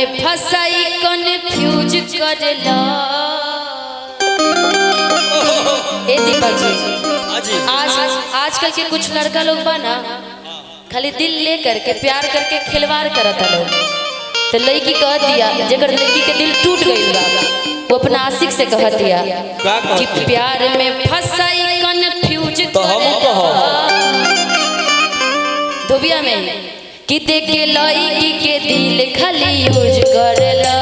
में फसाई कंफ्यूज करला। ए दीपक जी आजकल के कुछ लड़का लोग बा ना खाली दिल ले करके प्यार करके खिलवाड़ करता लोग। तो लड़की कह दिया जेकर लड़की के दिल टूट गई बा वो अपना आशिक से कह दिया कि प्यार में फसाई कंफ्यूज करला। धोबिया में कि देखे लड़की के दिल खाली यूज करला।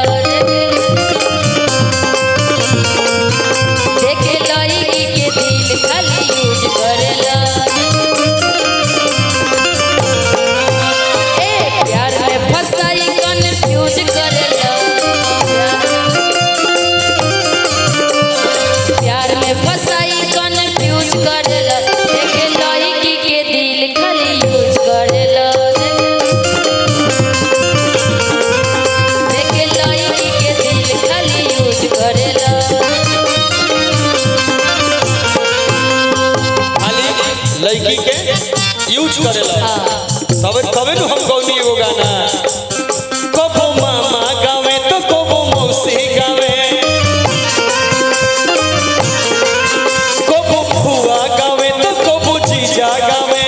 देखे लड़की के दिल खाली यूज करला। ए प्यार में फसाई कंफ्यूज करला। प्यार में फसाई कंफ्यूज करला। देखे लड़की के दिल खाली यूज करला। लड़की के यूज करेला तबे तो हम गौनी एगो गाना कबो मामा गावे तो कबो मौसी गावे कबो फुआ गावे तो कबो जीजा गावे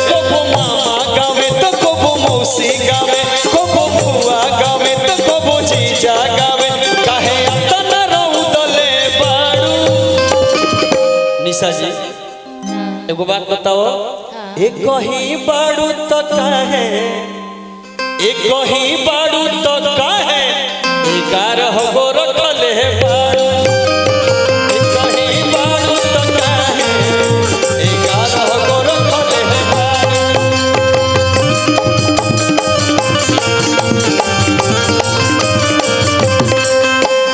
कबो मामा गावे तो कबो मौसी गावे कबो फुआ गावे तो कबो जीजा गावे काहे अतना रौदले बाड़ू। निशा जी एगो बात बताओ एक ही बाड़ू तो काहे एक ही बाड़ू तो काहे 11 गो रखले बाड़ू। एक ही बाड़ू तो काहे 11 गो रखले बाड़ू।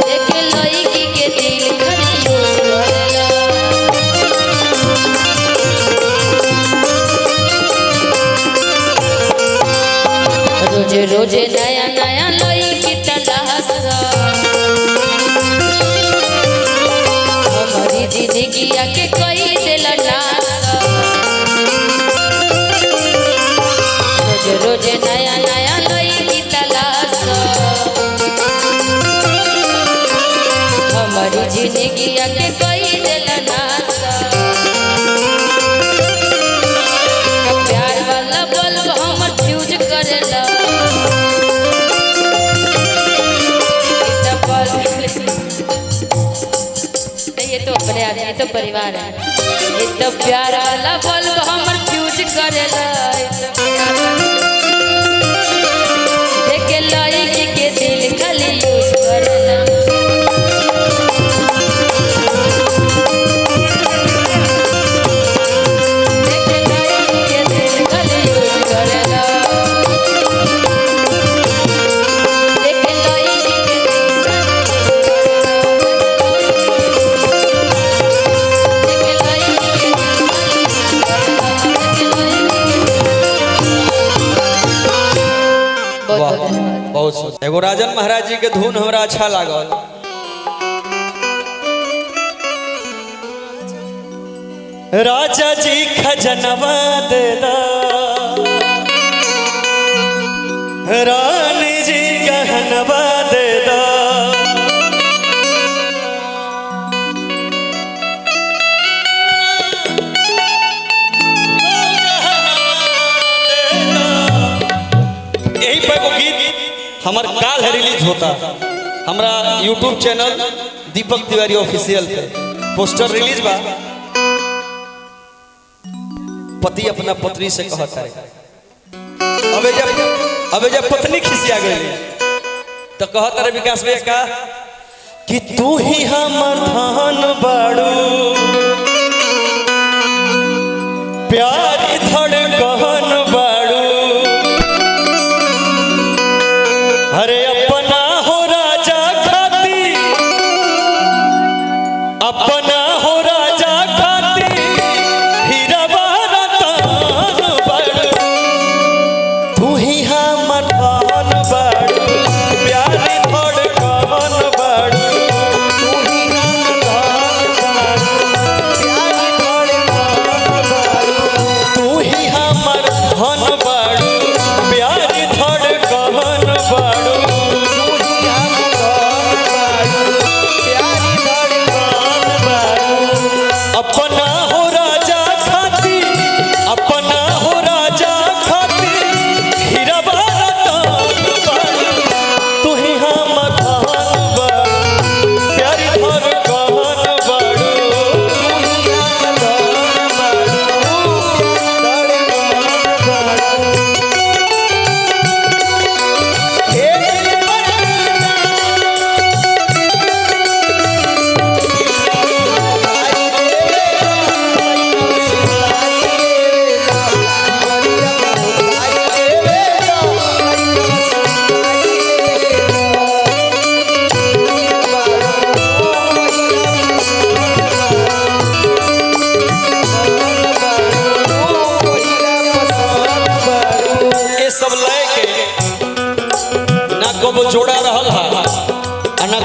देखे लड़की के दिल खाली यूज करला। रोजे रोजे नया नया लड़की तलाश। हमारी जिंदगी के कोई दिल नाश। रोजे रोजे नया नया लड़की तलाश। हमारी जिंदगी के कोई दिल नाश। प्यार वाला बल्ब हमर फ्यूज करला। ये तो अपने आदमी ये तो परिवार है। ये तो प्यार वाला बल्ब हमर फ्यूज करला। देखे लड़की के दिल खाली यूज करला। देखे लड़की के दिल खाली यूज करला। देखे लड़की के बहुत एगो राजन महाराज जी के धुन हमरा अच्छा लागल। राजा जी खजनवा दे दा रानी जी गहनवा दे दा यही पर गीत हमार काल है रिलीज होता हमरा YouTube channel Deepak Tiwari official पे पोस्टर रिलीज बा। पति अपना पत्नी से कहता है अबे जब पत्नी खिसिया गई तो कहता है विकास भैया का कि तू ही हमर धन बाड़ू प्यार धड़कन बाड़ू। अरे अपना हो राजा खाती अपना हो राजा खाती हीरा रतन बाड़ू। तू ही हमर धन बाड़ू प्यार धड़कन बाड़ू। तू ही हमर धन बाड़ू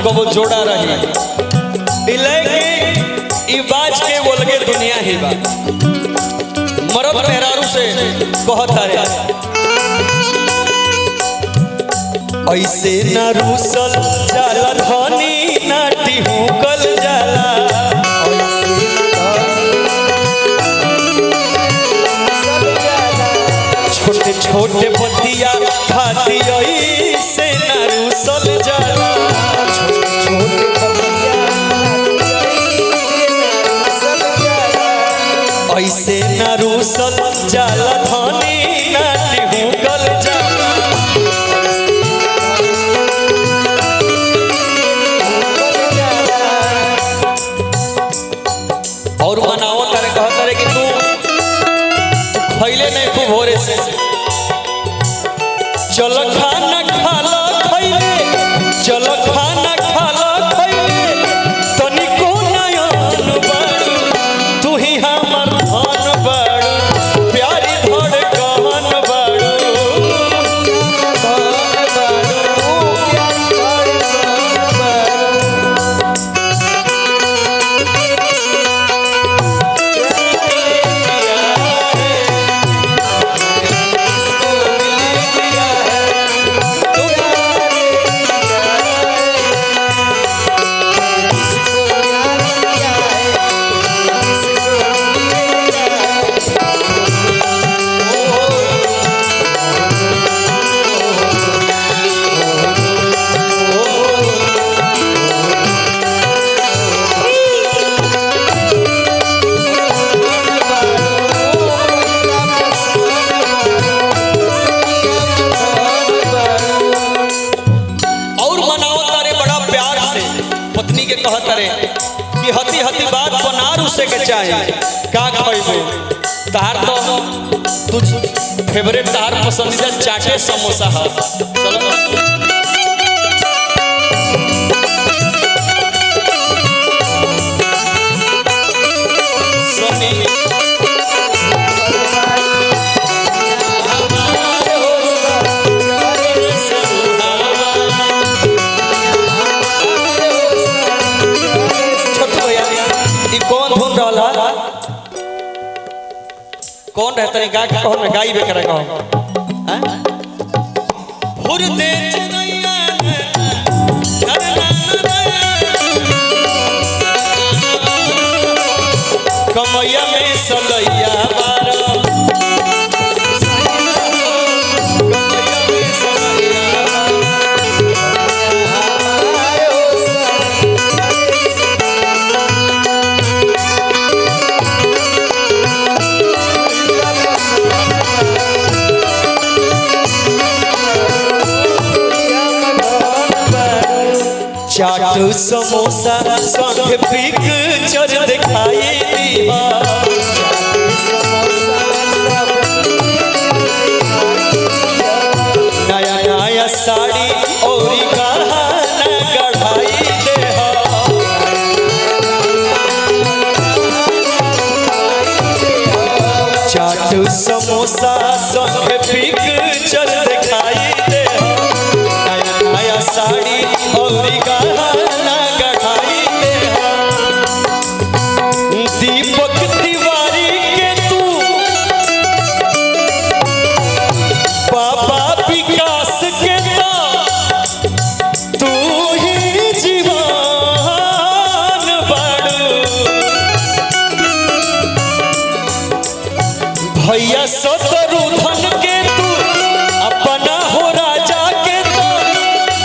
कबो जोड़ा रही इलेके ई बाज के बोलगे दुनिया ही बा मरद मेहरारू से कहता रे ऐसे न रूसल जाला धनी नाटी हुकल जाला छोटे छोटे बतिया खाती ऐसे न रूसल जाला ऐसे न रूसल जाला धनी नाटी हुकल जाला और मनाओ तारे कहता रे कि तू खैले नहीं खूब भोरे से चल खाना खाला खैले चल खाना खाला खैले तनिको नयन बाड़ू तू ही हमर धन बाड़ू प्यारी धड़ कहन बाड़ू कि हती हती बात बनार उसे के चाहे का कहबो तार तो तुझ फेवरेट तार पसंदीदा चाटे समोसा है चलो सोनी कौन रहता है गा कौन में गाई बेकर कहो हैं फुर दे चनैया कमैया में सलैया बारा कमैया में सलैया चाट समोसा संग पिक्चर दिखाई दिया नया नया साड़ी और गहना गढ़ाई दे चाट समोसा संग पिक्चर दिखाई दे नया नया साड़ी और गहना गढ़ाई दे दीपक तिवारी के तू बाबा विकास के तू ही जीवन बाड़ू भैया शत्रुघ्न के तू अपना हो राजा के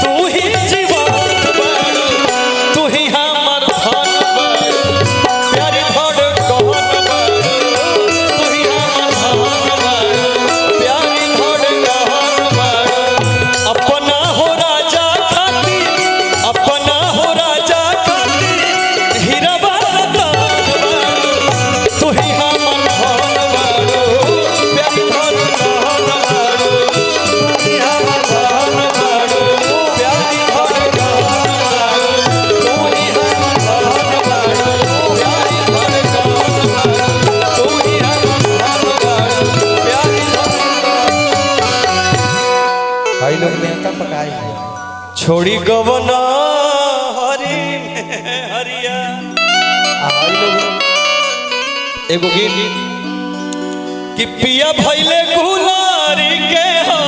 तू ही जीवन बाड़ू तू ही हमर धन बाड़ू प्यारी धड़ कहन बाड़ू तू ही हमर धन बाड़ू प्यारी धड़ कहन बाड़ू अपना हो राजा खातिर अपना हो राजा खातिर हीरा रतन बाड़ू तू ही हमर धन बाड़ू प्यारी धड़ कहन बाड़ू तू ही हमर धन बाड़ू प्यारी धड़ कहन बाड़ू तू ही हमर धन बाड़ू प्यारी धड़ कहन बाड़ू तू ही हमर धन बाड़ू प्यारी भाई लोग नेता पकाई छोड़ी गवना एगो गीत कि पिया भइले गुलारी के हो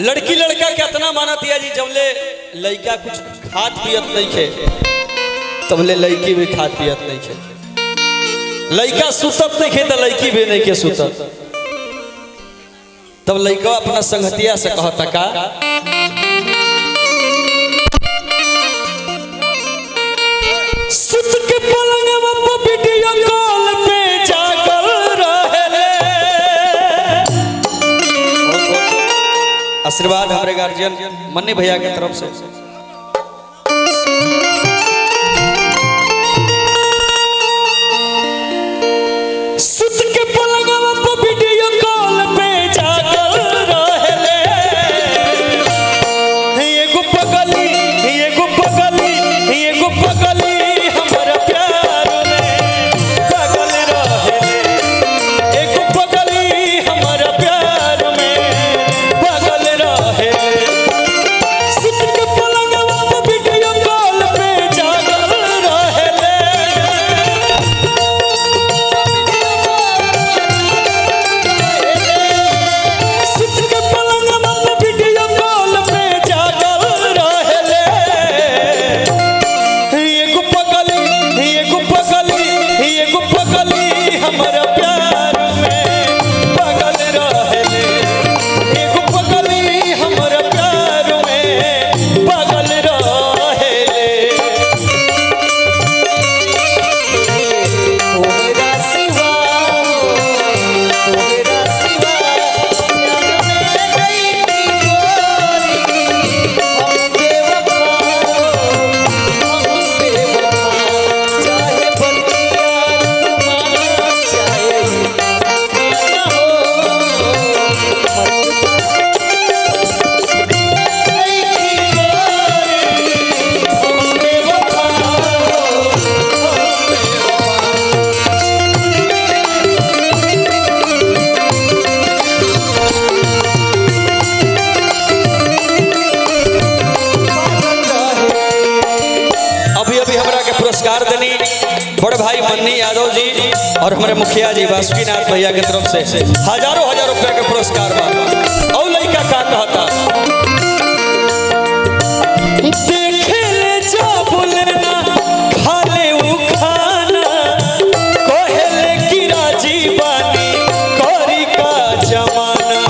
लड़की लड़का कितना मानतिया जी जबले लड़का कुछ खात पियत नहीं खे तबले लड़की भी खात पियत नहीं खे लड़का सुतत नहीं खे तो लड़की भी नहीं के सुतत तब लड़का अपना संगतिया से कहता का सुत के पलंग में वीडियो कॉल पे जागल रहे आशीर्वाद हमारे गार्जियन मन्नी भैया की तरफ से सुत के पलंग में वीडियो कॉल पे जागल रहे एगो पगली हमारा प्यार में पागल रहे एगो पगली हमारा प्यार में पागल रहे सुत के पलंग में वीडियो कॉल पे जागल रहे सुत के पलंग में वीडियो कॉल पे जागल रहे एगो पगली हमारा प्यार में पागल रहे एगो पगली हमारा प्यार में पागल रहे तोरा सिवा पुरस्कार देनी बड़े भाई मन्नी यादव जी और हमारे मुखिया जी बासुकीनाथ भैया की तरफ से हजारों रुपए के पुरस्कार बा और लड़का का कहता देखे ले जा बोलना खा ले वो खाना कोहेले की राजी बानी कोरी का जमाना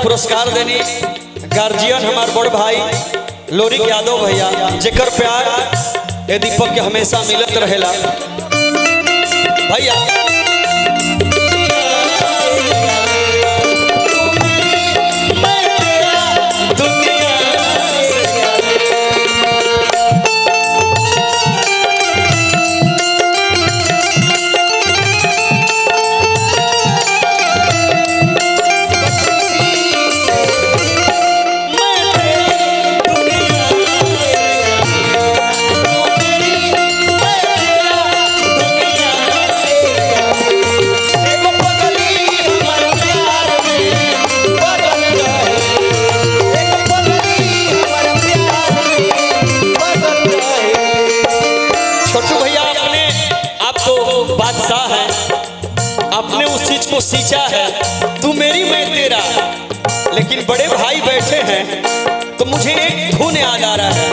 पुरस्कार देनी गार्जियन हमार बड़ भाई लोरिक यादव भैया जेकर प्यार ए दीपक के हमेशा मिलत रहेला भैया बादशाह है, आपने उस चीज को सींचा है, तू मेरी मैं तेरा। लेकिन बड़े भाई बैठे हैं तो मुझे एक धुन याद आ रहा है।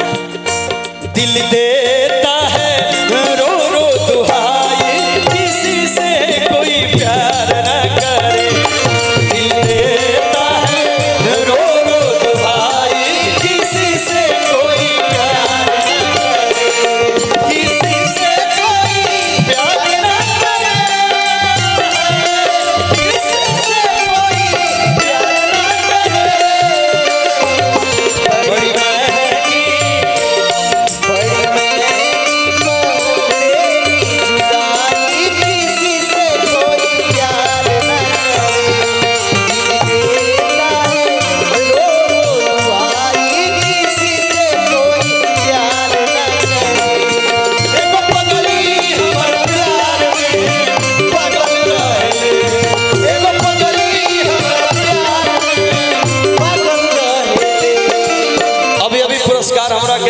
दिल देता है रो रो दुहाई, किसी से कोई प्यार न करे। दिल देता है रो रो दुहाई, किसी से कोई प्यार न करे, किसी से कोई प्यार न करे, किसी से कोई प्यार न करे। बड़ी महंगी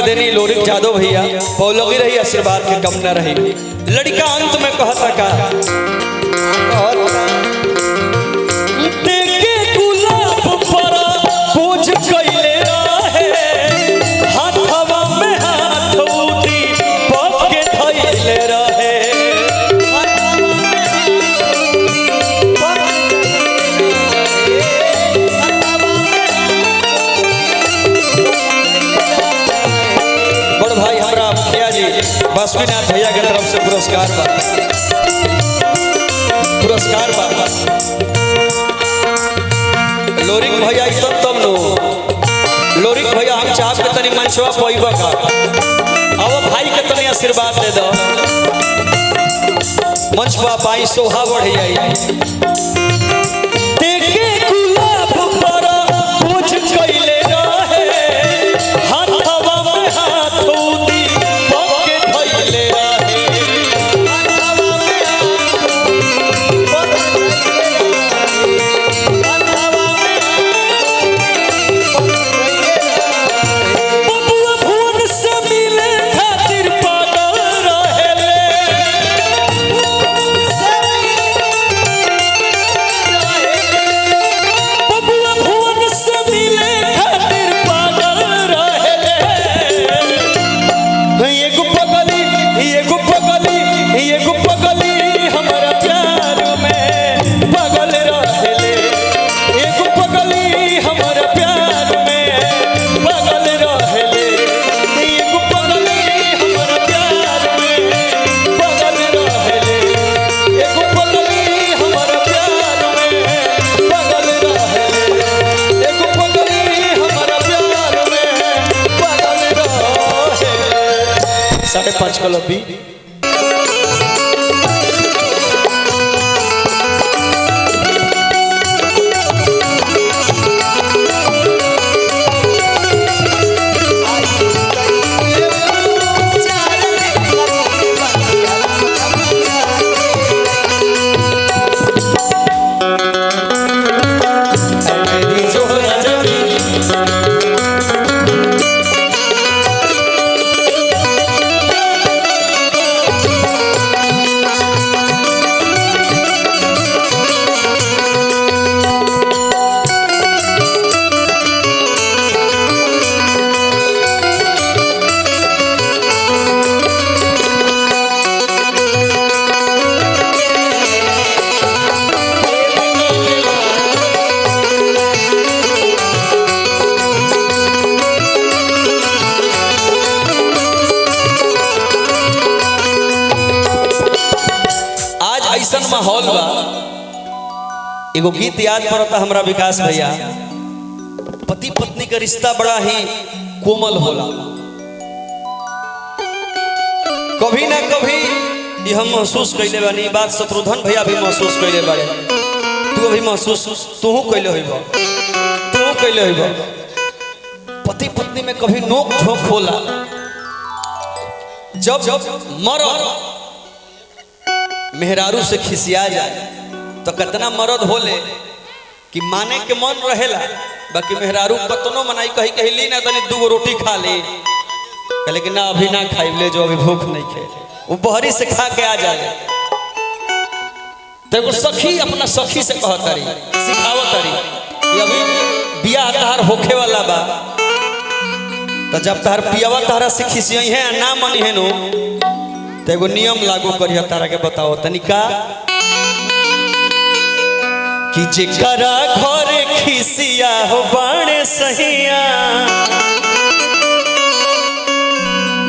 देनी लोरिक जादव भैया पौलोगी रही, आशीर्वाद के कम न रही। लड़का अंत में कहता का देखे गुलाब पर बोझ कइले रहे, हाथवा में हाथ उठी पके धइले रहे। बासुकीनाथ भैया के तरफ से पुरस्कार बा, पुरस्कार बा। लोरिक भैया तब नो लोरिक भैया हम चाहब के तनी मंचवा पइबा का, अब भाई के तनी आशीर्वाद दे दो, मंच पर पाई शोभा बढ़ जाई। देखे गुलाब पर बोझ कइले रहे, हाथवा में हाथ उठी पके धइले रहे। बबुआ भुवन से मिले खातिर पागल रहेले, बबुआ भुवन से मिले खातिर पागल रहेले। एगो पगली एगो पगली एगो पगली हमारा प्यार में पगल रहेले, एगो पगली हमारा प्यार में पगल रहेले, एगो पगली हमारा प्यार में पगल रहेले, एगो पगली हमारा प्यार में पगल रहेले, एगो पगली हमारा प्यार में पगल रहेले। 5.5 कलबी माहौल बा। एगो गीत याद पड़ता हमरा विकास भैया, पति पत्नी का रिश्ता बड़ा ही कोमल होला, कभी ना कभी ये हम महसूस कैले बानी, बात शत्रुघ्न भैया भी महसूस कैले बारे, तू अभी महसूस तू कैले होइबा, तू कैले होइबा। पति पत्नी में कभी नोक झोंक होला, जब मरद मेहरारू से खिसिया जाए तो कितना मर्द होले कि माने के मन रहेला, बाकी मेहरारू कतनो मनाई कही कही ली ना तनी 2 रोटी खा ली, लेकिन ना अभी ना खाई ले, जो अभी भूख नहीं खे, वो बहरी से खा के आ जाए। तो एगो सखी अपना सखी से कहत तारी सिखावत तारी कि अभी बियाह तहार होखे वाला बा, तो जब तहार पियावा तारा से खिसियई है ना मनी है नो, तो एगो नियम लागू करिया तारा के बताओ तनिका कि जेकरा घरे खिसिया हो बाणे सहिया।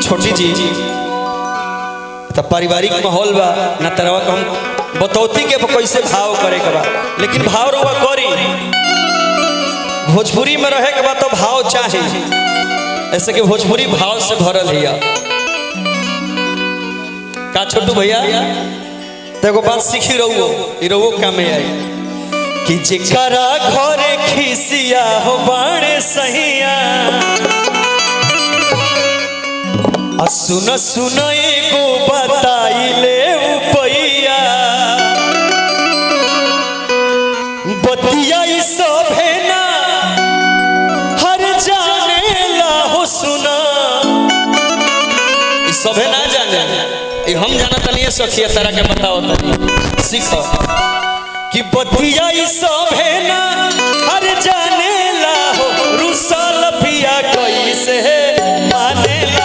छोटी जी तो पारिवारिक माहौल बा ना तरवा को हम बतौती के कैसे भाव करे के बा, लेकिन भाव रुआ करी भोजपुरी में रहे के बा तो भाव चाहे, ऐसे कि भोजपुरी भाव से भरल है का छोटू भैया। तो एगो बात सीखी रहो काम में आई कि जेकरा घरे खिसिया हो बाणे सहिया। सुन सुन एगो बताइले उपैया, बतिया सभे ना हर जाने ला हो सुना। सभे ना जाने हम जाना तनी सखिया तारा के बताओ तनी सीखो कि बतिया सभे ना हर जाने ला हो रुसल पिया कैसे माने ला।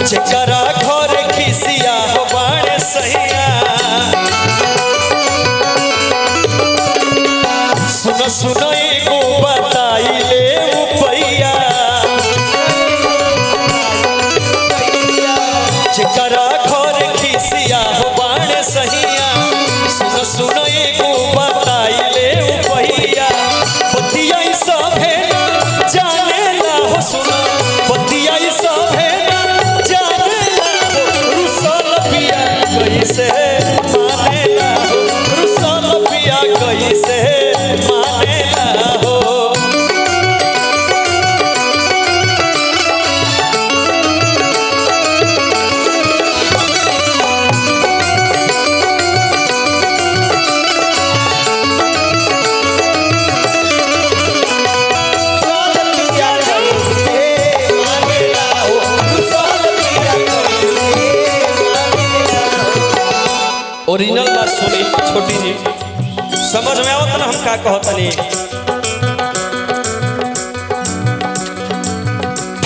जेकरा घर खिसिया हो बाणे सहिया, सुन सुन एगो बताइले उपैया। जेकरा घर खिसिया हो बाणे सहिया, सुन सुन एगो बताइले उपैया। बतिया सभे ना जाने ला हो सुना, बतिया सभे कैसे माने ला हो रुसल पिया कैसे माने ला हो। ओरिजिनल बात सुनी छोटी जी, समझ में आवत ना हम का कहतनी।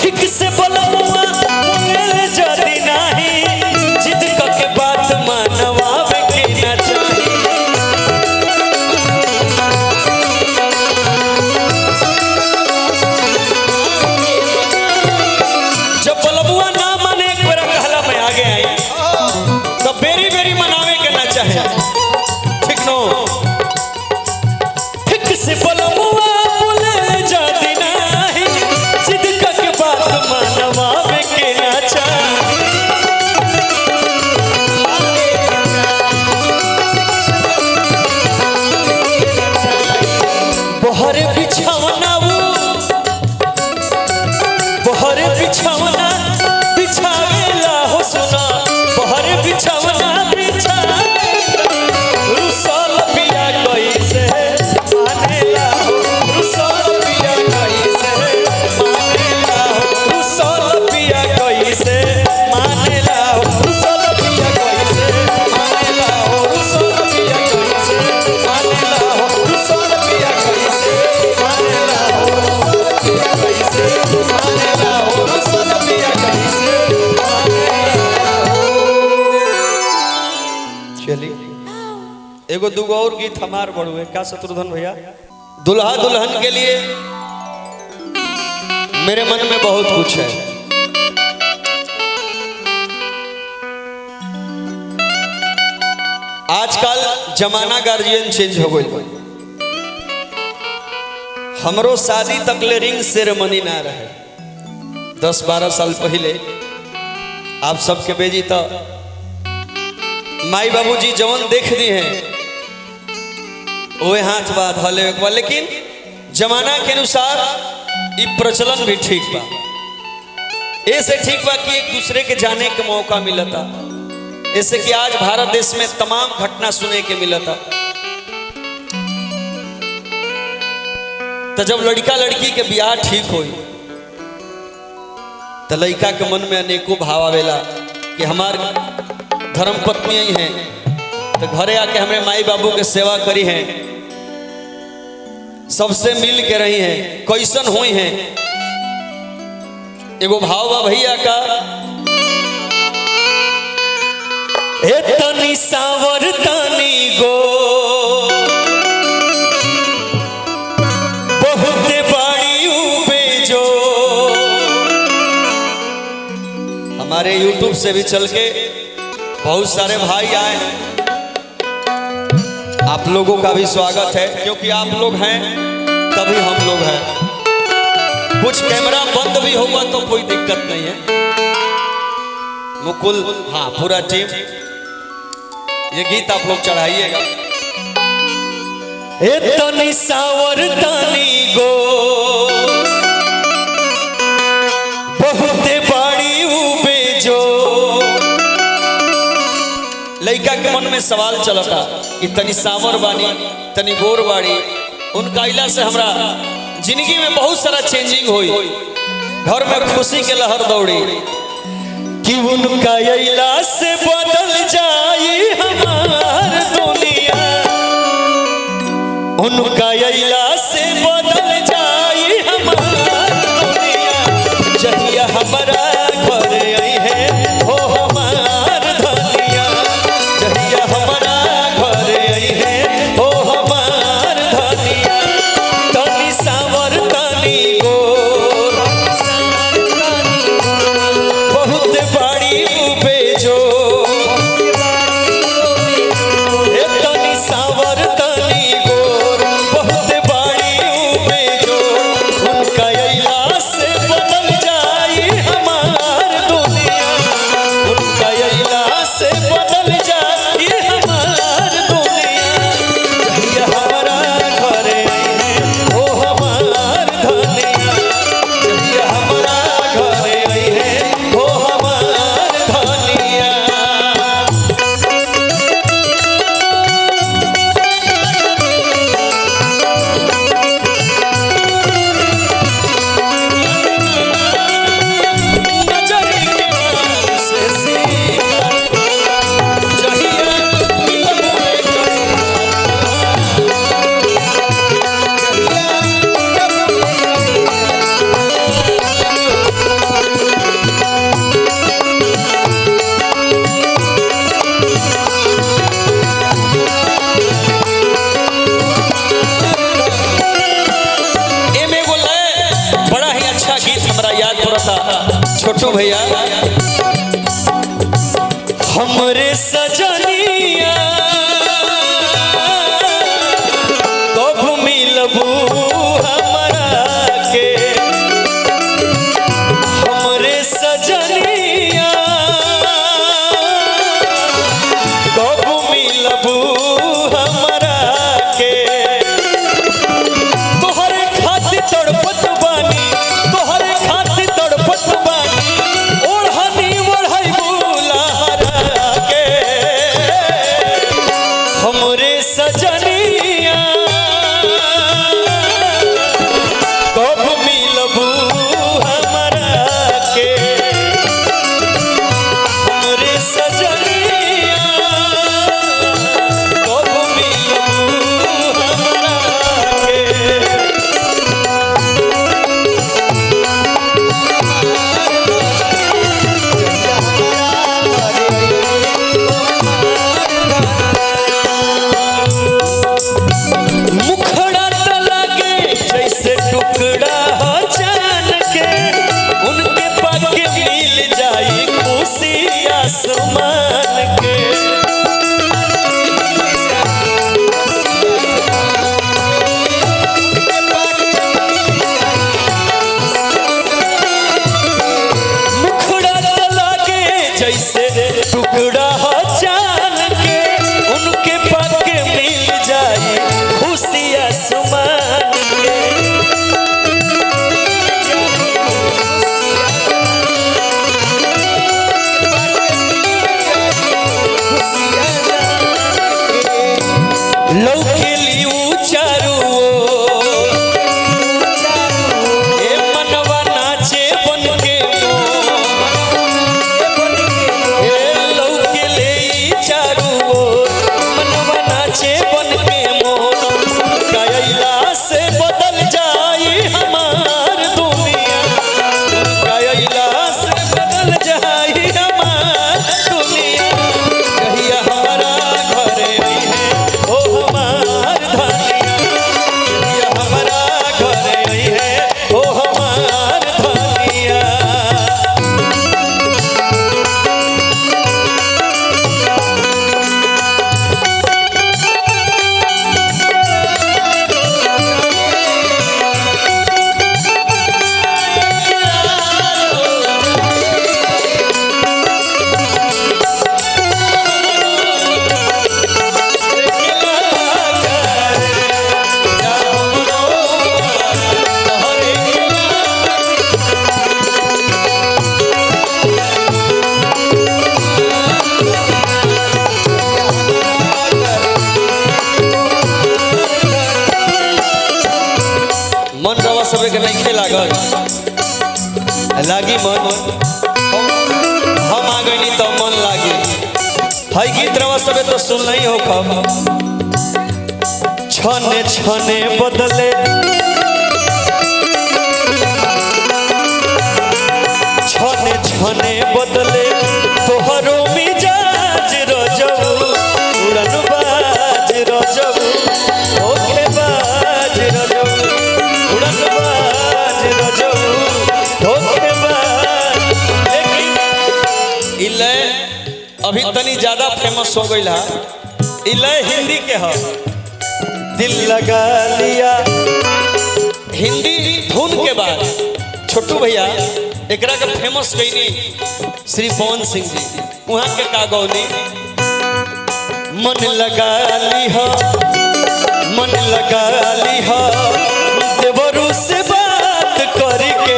ठीक से बोलमुआ बोले जदी नाही, जिद के बात मानवावे के ना चाही। जब बोलमुआ ना माने एक बार कहला मैं आगे आई, तो बेरी बेरी मनावे के ना चाहे। ठीक नो ठीक से बोलमुआ बोले जाती नाही, जिद के बात मानवावे के ना चाहे। बहरे बिछावना बहरे बिछावना बिछावेला हो सुना, बहरे बिछावना रुसल पिया कैसे माने ला हो रुसल पिया कैसे माने ला हो रुसल पिया कैसे माने ला हो रुसल पिया कैसे माने ला हो रुसल पिया कैसे माने ला हो रुसल पिया कैसे माने ला हो रुसल पिया कैसे माने ला हो रुसल पिया कैसे माने ला हो। चलिए एगो दूगो और गीत हमार बड़ुए का शत्रुघ्न भैया। दुल्हा दुल्हन के लिए मेरे मन में बहुत कुछ है। आजकल जमाना गार्जियन चेंज हो गई। हमरो शादी तक ले रिंग सेरेमनी ना रहे। 10-12 साल पहले आप सबके बेजी तो माई बाबूजी जवन देख दी हैं ओए हाथ बा धले, लेकिन जमाना के अनुसार ये प्रचलन भी ठीक बा। ऐसे ठीक बा कि एक दूसरे के जाने के मौका मिलता। ऐसे कि आज भारत देश में तमाम घटना सुने के मिलता। तो जब लड़का लड़की के ब्याह ठीक हुई तो लड़का के मन में अनेकों भाव आवेला कि हमार धर्म पत्नी ही हैं तो घरे आके हमें माई बाबू के सेवा करी हैं, सबसे मिल के रही हैं, कैसन हुई हैं। एगो भाव बा भैया का, ए तनी सावर तनी गो बहुत बड़ी उबेजो। हमारे YouTube से भी चल के बहुत सारे भाई आए हैं, आप लोगों का भी स्वागत है, क्योंकि आप लोग हैं तभी हम लोग हैं। कुछ कैमरा बंद भी होगा तो कोई दिक्कत नहीं है। मुकुल, हाँ, पूरा टीम, ये गीत आप लोग चढ़ाइएगा। ए तनी सावर तनी गो बहुत बड़ी उबेजो। लड़का के मन में सवाल चलता कि तनी सावर बानी तनी गोर बाड़ी, उनका इला से हमरा जिंदगी में बहुत सारा चेंजिंग हुई, घर में खुशी के लहर दौड़ी कि उनका इला से बदल जाई हमार दुनिया, उनका इला से बदल जाई हमार दुनिया। जहिया हमारा घर आई है हो हमार धनिया, जहिया हमारा घर आई है हो हमार धनिया। तनी सावर तनी गोर बहुत बड़ी उबेजो। ए तनी सावर तनी गोर बहुत बड़ी उबेजो। उनका इला से बदल जाई हमार दुनिया, उनका इला से बदल जाई हमार दुनिया। जहिया हमारा घर आई है ओ हमार धनिया, जहिया हमारा घर आई है ओ हमार धनिया। नजरी के बाल से सीखा, जहिया लबुए एमे एगो लय बड़ा ही अच्छा गीत हमरा याद पड़ता, छोटू भैया। हमरे सजनिया कब मिलबू हमरा के, हमरे सजनिया कब मिलबू हमरा के। तोहरे खातिर तड़पत बानी, तोहरे खातिर तड़पत बानी, ओढ़नी ओढ़ाई लहरा के। हमरे सजनिया कब मिलबू हमरा के, हमरे सजनिया कब मिलबू हमरा के। मुखड़ा त लगे जैसे टुकड़ा हो जान के, उनके पाके मिल जाई खुशी आसमान के। मुखड़ा त लगे जैसे टुकड़ा हो जान के, उनके पाके मिल जाई खुशी आसमान के। सबे के नहीं लागल लागी मन हम आ गई तो मन लागी है गीत रवा सबे तो सुन नहीं हो खब छने छने बदले छने छने बदले तोहरो मिजाज रजऊ उड़न बाज रजऊ ओके बाज रजऊ उड़न बाज रजऊ ओके बाज। लेकिन इले अभी तनी ज्यादा फेमस हो गई है इले हिंदी के है दिल लगा लिया हिंदी धुन के बाद छोटू भैया एकरा के फेमस कईनी श्री पवन सिंह जी वहाँ के का गौनी मन लगा ली हो देवरू से बात करके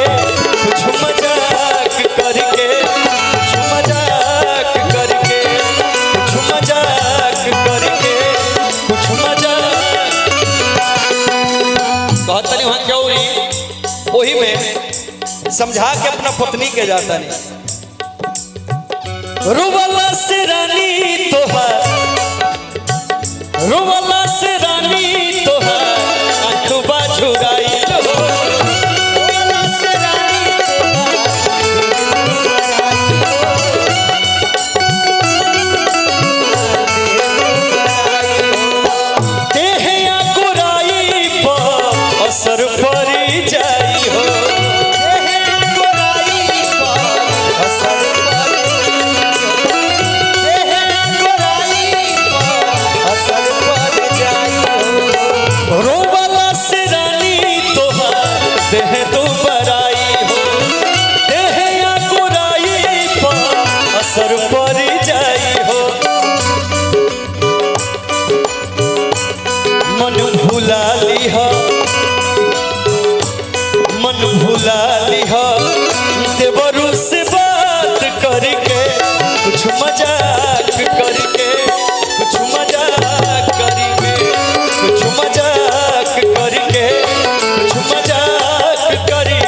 कुछ मजाक करके कुछ मजाक करके कुछ मजाक करके कुछ मजाक कहतनी वहाँ गौरी वही में समझा के अपना पत्नी के जाता नहीं रुवाला से रानी तोहार रुवाला से रानी तोहार आँखबा झुराई रुवाला से रानी देहिया गुराई पर असर पड़ी जाई हो रोवाला से रानी तोहार देह तो बराई हो देह या गुराई पर असर पड़ जाई हो मन भुला ली हो देवरू से बात करके कुछ मजाक करके कुछ मजाक करके कुछ मजाक करके कुछ मजाक करके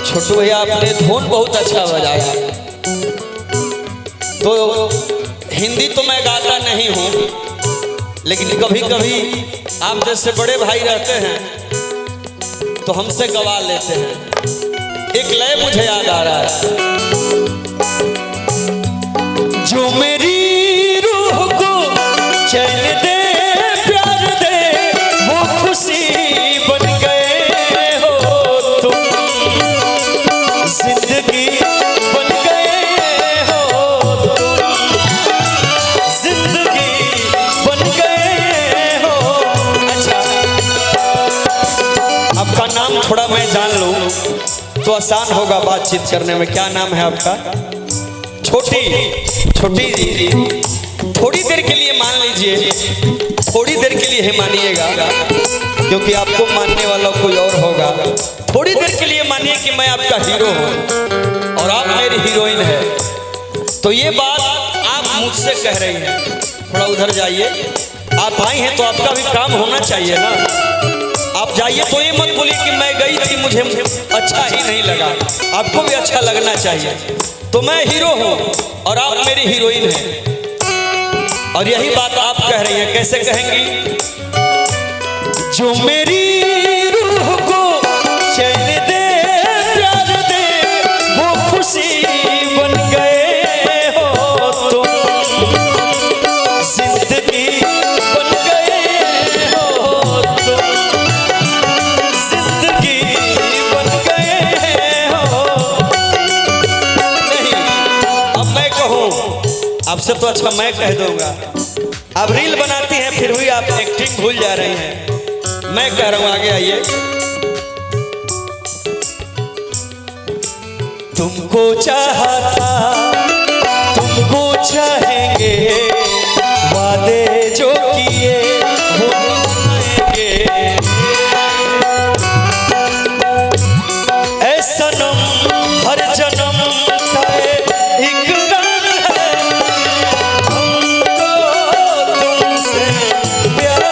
छोटू भैया आपने धुन बहुत अच्छा बजाया तो हिंदी तो मैं गाता नहीं हूँ लेकिन कभी कभी आप जैसे बड़े भाई रहते हैं तो हमसे गवा लेते हैं एक लय मुझे याद आ रहा है जो मेरी रूह को चैन दे प्यार दे वो खुशी बन गए हो तुम जिंदगी बन गए हो तुम जिंदगी बन गए हो। अच्छा आपका नाम थोड़ा मैं जान लूं तो आसान होगा बातचीत करने में। क्या नाम है आपका? छोटी छोटी जी थोड़ी देर के लिए मान लीजिए थोड़ी देर के लिए ही मानिएगा क्योंकि आपको मानने वाला कोई और होगा। थोड़ी देर के लिए मानिए कि मैं आपका हीरो हूँ और आप मेरी हीरोइन है। तो ये बात आप मुझसे कह रही हैं थोड़ा उधर जाइए। आप आई हैं तो आपका भी काम होना चाहिए ना। आप जाइए तो ये मत बोलिए कि मैं गई थी मुझे अच्छा ही नहीं लगा। आपको भी अच्छा लगना चाहिए। तो मैं हीरो हूँ और आप मेरी हीरोइन हैं और यही बात आप कह रही हैं। कैसे कहेंगी? जो मेरी रूह को चैन दे प्यार दे वो खुशी बन गए हो तुम जिंदगी बन गए हो तुम जिंदगी बन गए हो। नहीं अब मैं कहूँ आपसे तो अच्छा मैं कह दूंगा। आप रील बनाती हैं फिर भी आप एक्टिंग भूल जा रहे हैं। मैं कह रहा हूं आगे आइए। तुमको चाहा था, तुमको चाहेंगे, वादे जो किए वो निभाएंगे। ऐ सनम हर जन्म का एक गान है, हमको तुमसे प्यार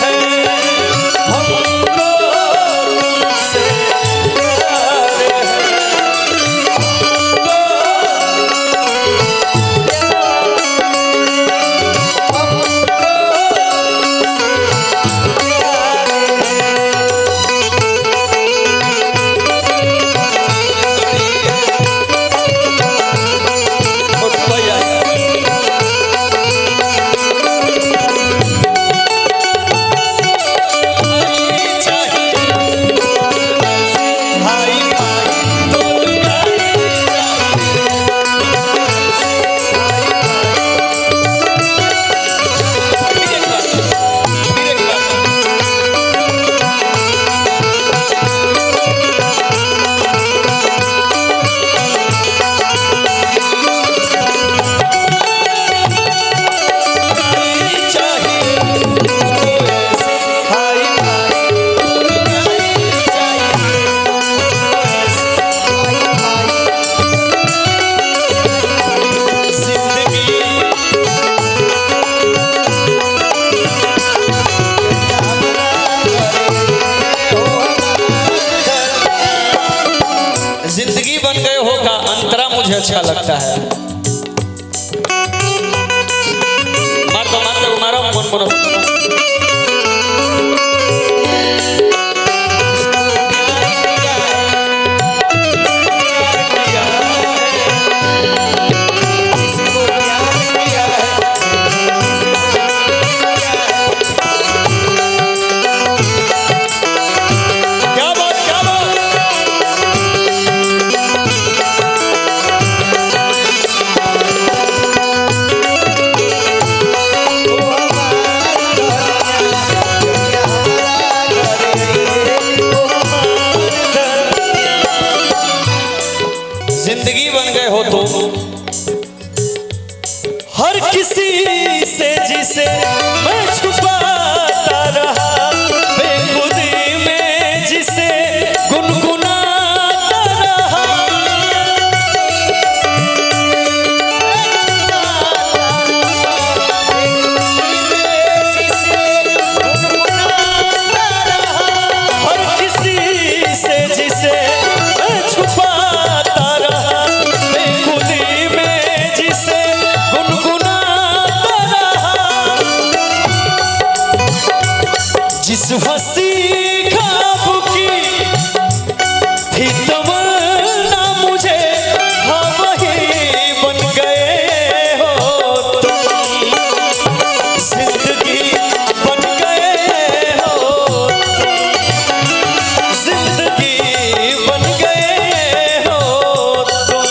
है, हमको तुमसे प्यार है, जिंदगी बन गए हो का अंतरा मुझे अच्छा लगता है। मारो मन बोलो। जिंदगी बन गए हो तो हर किसी से जिसे मैं छुपाता रहा, बेखुदी में जिसे गुनगुनाता रहा, हर किसी से जिसे मैं छुपाता रहा, बेखुदी में जिसे गुनगुनाता रहा, जिस हंसी ख्वाब की थी तमन्ना मुझे, हाँ वही बन गए हो तुम। जिंदगी बन गए हो तुम, जिंदगी बन गए हो तुम।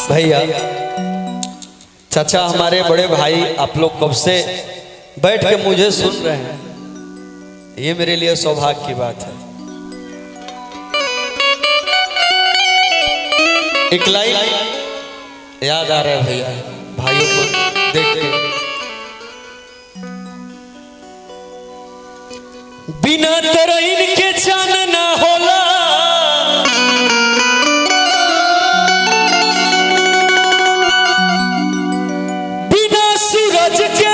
भैया चाचा हमारे बड़े भाई आप लोग कब से बैठ के मुझे सुन रहे हैं, ये मेरे लिए सौभाग्य की बात है। एक लाइन याद आ रहा है भैया, भाइयों को देख के। बिना तरईन के चान ना होला, बिना सूरज के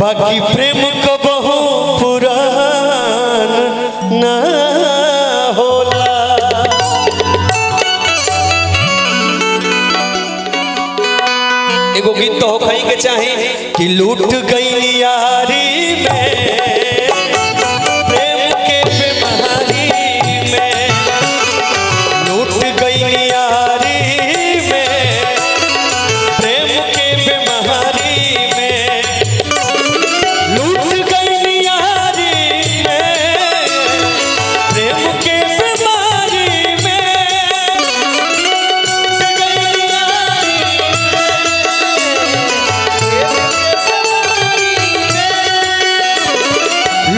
बाकी प्रेम को बहु पुरान ना होला। एगो गीत तो हो कहीं के चाहे कि लूट गई यारी में प्रेम के बेमारी में, लूट गई यारी में प्रेम के बेमारी में, लूट गई यारी में प्रेम के बेमारी में,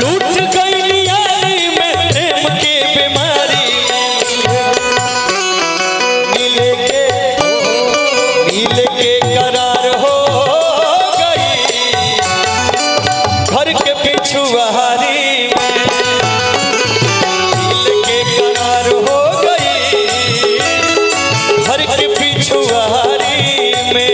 लूट गई यारी में प्रेम के बेमारी में, मिले के करार हो गई घर के पिछुआरी में, मिले के करार हो गई घर के पिछुआरी में।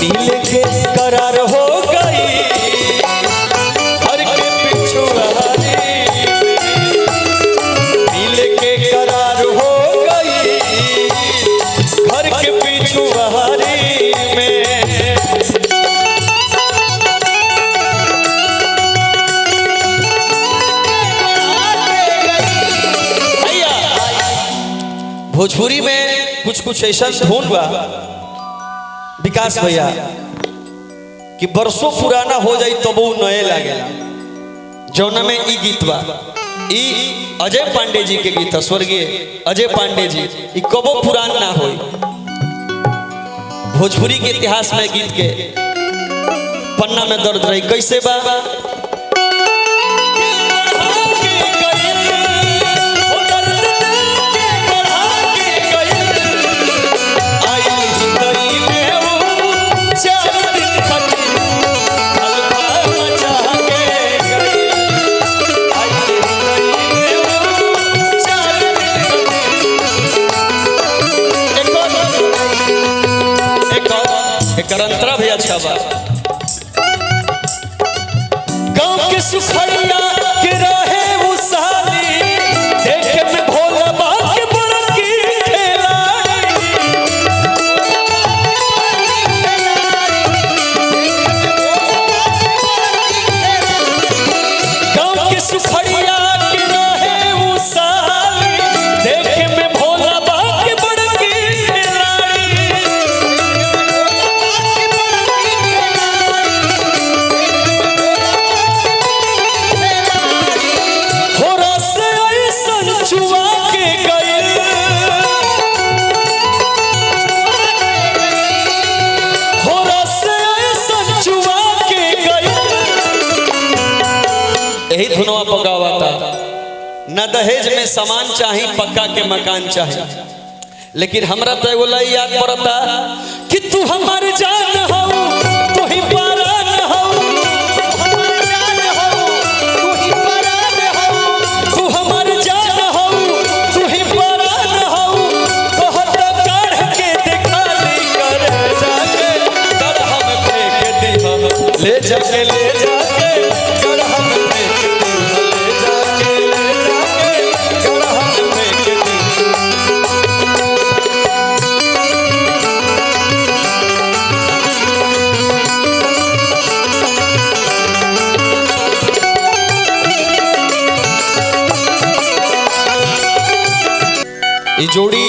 करार हो गई घर के पिछुआरी में, मिल के करार हो गई घर के पिछुआरी में। भोजपुरी में कुछ ऐसा धुन बा विकास भैया कि बरसों पुराना हो जाई तब वो नए लागेला। जौना में ई गीत बा, ई अजय पांडे जी के गीत, स्वर्गीय अजय पांडे जी, ई कबो पुरान ना होई। भोजपुरी के इतिहास में गीत के पन्ना में दर्द रही। कैसे बा करंतरा भी अच्छा बा। गांव के सुखड़िया के रहे वो साली, देखे में भोला बाप के बड़की खिलाड़ी। गांव के सुखड़िया के रहे वो साली, देखे में भोला बाप के बड़की खिलाड़ी। यही धुनवा पगावाता न दहेज में सामान चाहिए पक्का के मकान चाहिए। लेकिन हमरा तो एगो लाई याद पड़ता कि तू हमार जान हो तू ही परान हो, तू हमार जान हो तू ही परान हो, कहत काढ़ के देखा ली कर जा जाके गड़हन फेंक दी, ले जाके गड़हन फेंक दी। ये जोड़ी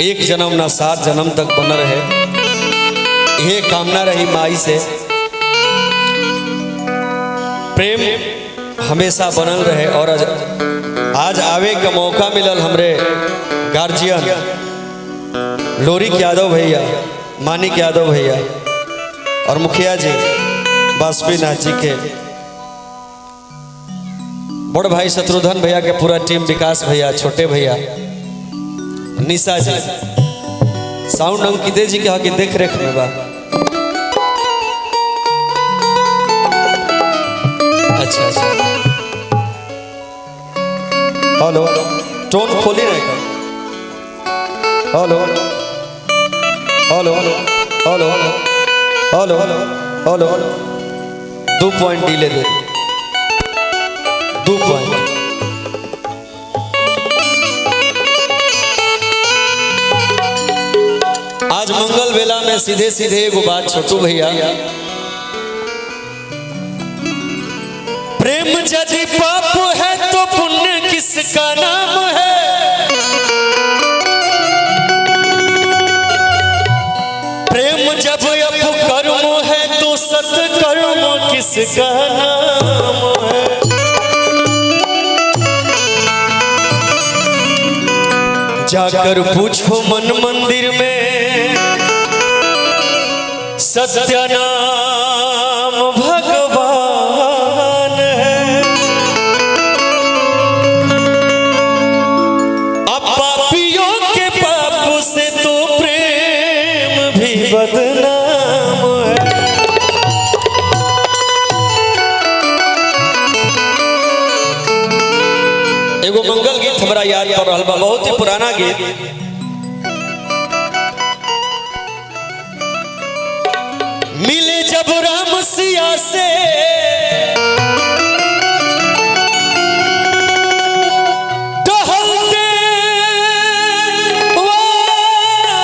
एक जन्म ना 7 जन्म तक बन रहे, ये कामना रही माई से। प्रेम हमेशा बनल रहे। और आज आवे का मौका मिलल हमरे गार्जियन लोरिक यादव भैया, मानिक यादव भैया और मुखिया जी बासुकीनाथ जी के, बड़ भाई शत्रुघ्न भैया के पूरा टीम, विकास भैया, छोटे भैया, निशा जी, साउंड अंकित जी के हकी देख रेख में बा। अच्छा अच्छा, हेलो, टोन खोली रहेगा। Hello hello hello hello hello, 2 point delay दे, 2 पॉइंट। आज मंगल बेला में सीधे सीधे एगो बात छोटू भैया, प्रेम यदि पाप है तो पुण्य किसका नाम है? प्रेम जब अपकर्म है तो सत्कर्म किसका नाम है? जाकर पूछो मन मंदिर में, सत्य नाम भगवान है। अब पापियों के पाप से तो प्रेम भी बदनाम है। एगो मंगल गीत हमरा याद पड़ रहा बा, बहुत ही पुराना गीत। मिले जब राम सिया से टहलते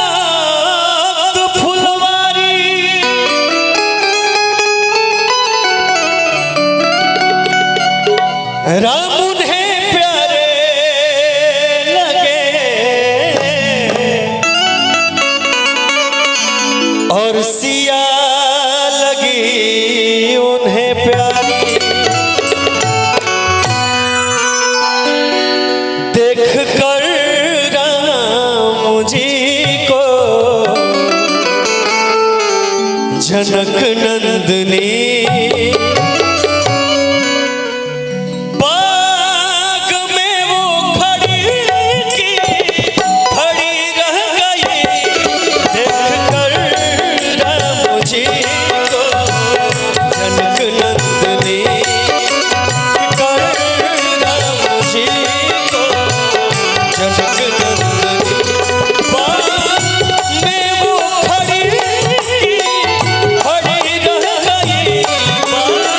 वक्त फुलवारी, राम उन्हें प्यारे लगे और सिया लगी उन्हें प्यारी। देख कर राम जी को जनक नंदनी, बाग में वो खड़ी रह गई। देख कर राम जी को जनक नंदनी, कर राम जी को जनक नंदनी, बाग में वो खड़ी रह गई। बाग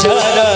चारा